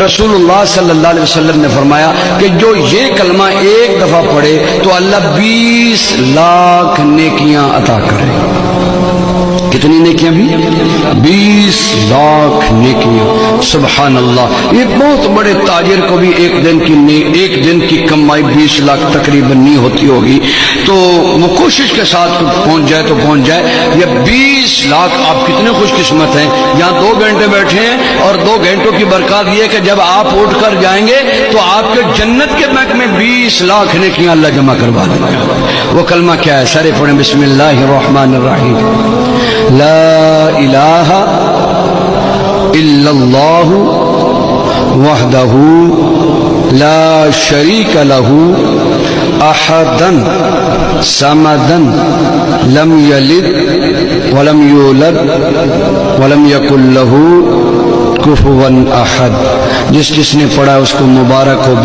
رسول اللہ صلی اللہ علیہ وسلم نے فرمایا کہ جو یہ کلمہ ایک دفعہ پڑھے تو اللہ 20 لاکھ نیکیاں عطا کرے. کتنی نیکیاں بھی؟ 20 لاکھ نیکیاں. سبحان اللہ. یہ بہت بڑے تاجر کو بھی ایک دن کی کمائی 20 لاکھ تقریباً نہیں ہوتی ہوگی، تو وہ کوشش کے ساتھ پہنچ جائے تو پہنچ جائے. یہ 20 لاکھ آپ کتنے خوش قسمت ہیں. یہاں 2 گھنٹے بیٹھے ہیں اور 2 گھنٹوں کی برکات یہ کہ جب آپ اٹھ کر جائیں گے تو آپ کے جنت کے بینک میں 20 لاکھ نیکیاں اللہ جمع کروا دیں گے. وہ کلمہ کیا ہے؟ سارے پڑھیں. بسم اللہ الرحمن الرحیم. لا الہ الا اللہ وحدہ لا شریک لہ احدا صمدا لم یلد ولم یولد ولم یکن لہ کفوا احد. جس نے پڑھا اس کو مبارک ہو.